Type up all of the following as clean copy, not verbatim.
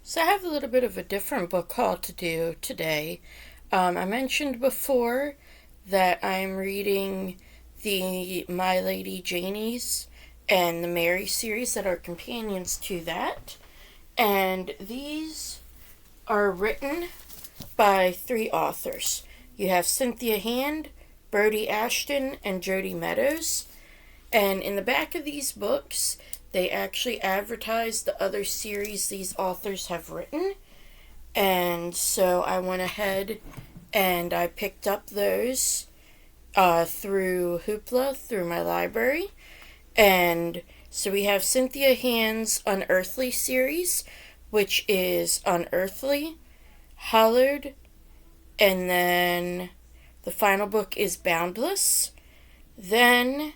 So I have a little bit of a different book haul to do today. I mentioned before that I'm reading the My Lady Janies and the Mary series that are companions to that. And these are written by three authors. You have Cynthia Hand, Brody Ashton, and Jody Meadows. And in the back of these books, they actually advertise the other series these authors have written. And so I went ahead and I picked up those through Hoopla, through my library. And so we have Cynthia Hand's Unearthly series, which is Unearthly, Hollowed, and then the final book is Boundless. Then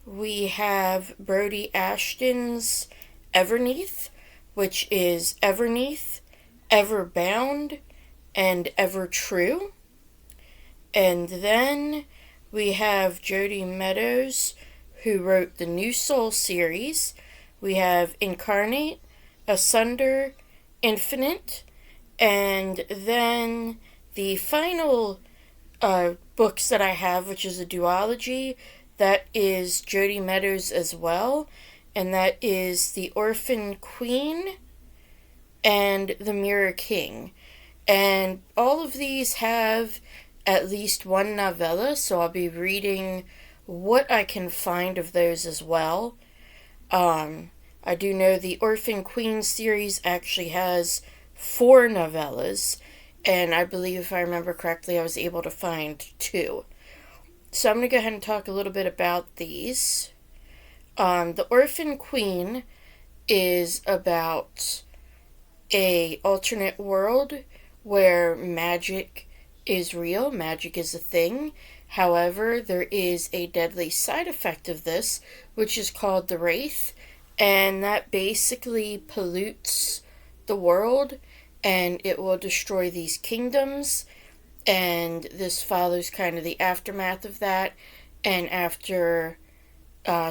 we have Brody Ashton's Everneath, which is Everneath, Everbound, and Ever True. And then we have Jody Meadows, who wrote the New Soul series. We have Incarnate, Asunder, Infinite, and then the final books that I have, which is a duology, that is Jody Meadows as well, and that is The Orphan Queen and The Mirror King. And all of these have at least one novella, so I'll be reading what I can find of those as well. I do know the Orphan Queen series actually has 4 novellas, and I believe, if I remember correctly, I was able to find 2. So I'm going to go ahead and talk a little bit about these. The Orphan Queen is about a alternate world where magic is real, magic is a thing. However, there is a deadly side effect of this, which is called the Wraith, and that basically pollutes the world, and it will destroy these kingdoms. And this follows kind of the aftermath of that, and after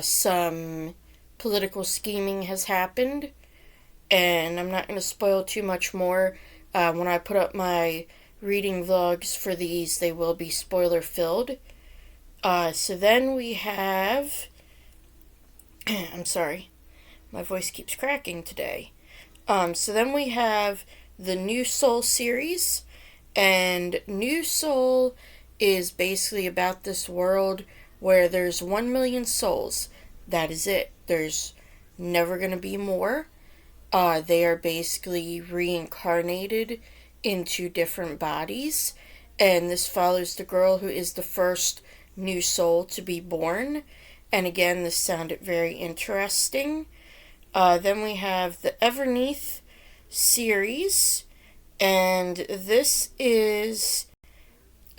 some political scheming has happened. And I'm not going to spoil too much more. When I put up my reading vlogs for these, they will be spoiler filled. So then we have I'm sorry, my voice keeps cracking today. So then we have the New Soul series, and New Soul is basically about this world where there's 1 million souls. That is it. There's never going to be more. They are basically reincarnated into different bodies, and this follows the girl who is the first new soul to be born. And again, this sounded very interesting. Then we have the Everneath series, and this is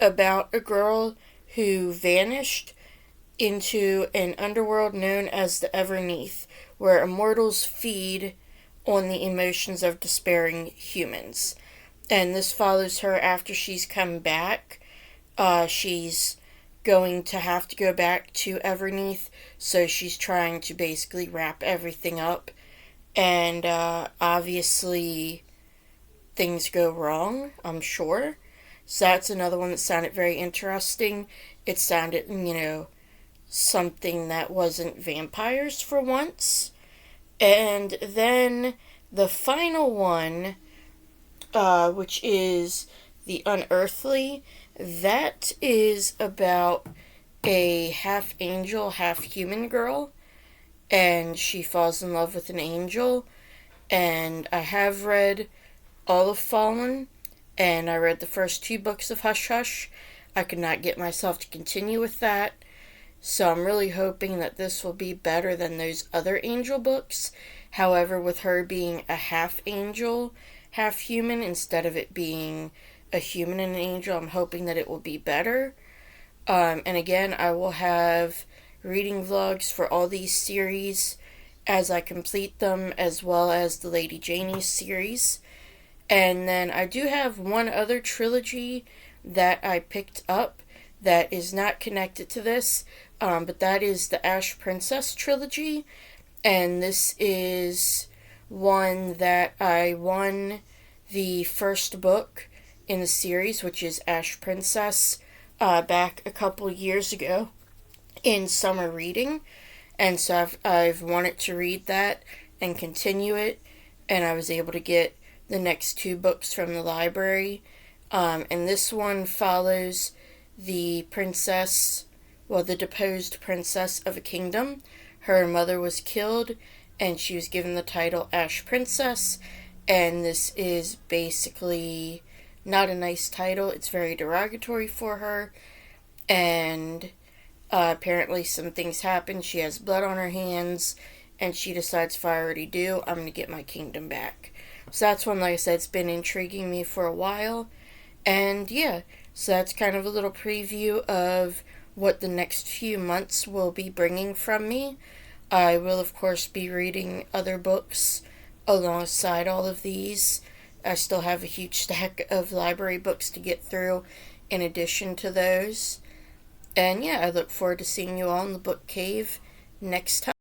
about a girl who vanished into an underworld known as the Everneath, where immortals feed on the emotions of despairing humans. And this follows her after she's come back. She's going to have to go back to Everneath, so she's trying to basically wrap everything up. And obviously, things go wrong, I'm sure. So that's another one that sounded very interesting. It sounded, something that wasn't vampires for once. And then the final one, which is the Unearthly, that is about a half angel, half human girl, and she falls in love with an angel. And I have read all of Fallen, and I read the first 2 books of Hush Hush. I could not get myself to continue with that, so I'm really hoping that this will be better than those other angel books. However, with her being a half angel, half human, instead of it being a human and an angel, I'm hoping that it will be better. And again, I will have reading vlogs for all these series as I complete them, as well as the Lady Janies series. And then I do have one other trilogy that I picked up that is not connected to this, but that is the Ash Princess Trilogy. And this is one that I won the first book in the series, which is Ash Princess, back a couple years ago in summer reading. And so I've wanted to read that and continue it, and I was able to get the next two books from the library. And this one follows the princess, well, the deposed princess of a kingdom. Her mother was killed, and she was given the title Ash Princess. And this is basically not a nice title. It's very derogatory for her. And apparently some things happen. She has blood on her hands, and she decides, if I already do, I'm going to get my kingdom back. So that's one, like I said, it's been intriguing me for a while. And yeah, so that's kind of a little preview of what the next few months will be bringing from me. I will, of course, be reading other books alongside all of these. I still have a huge stack of library books to get through in addition to those. And yeah, I look forward to seeing you all in the book cave next time.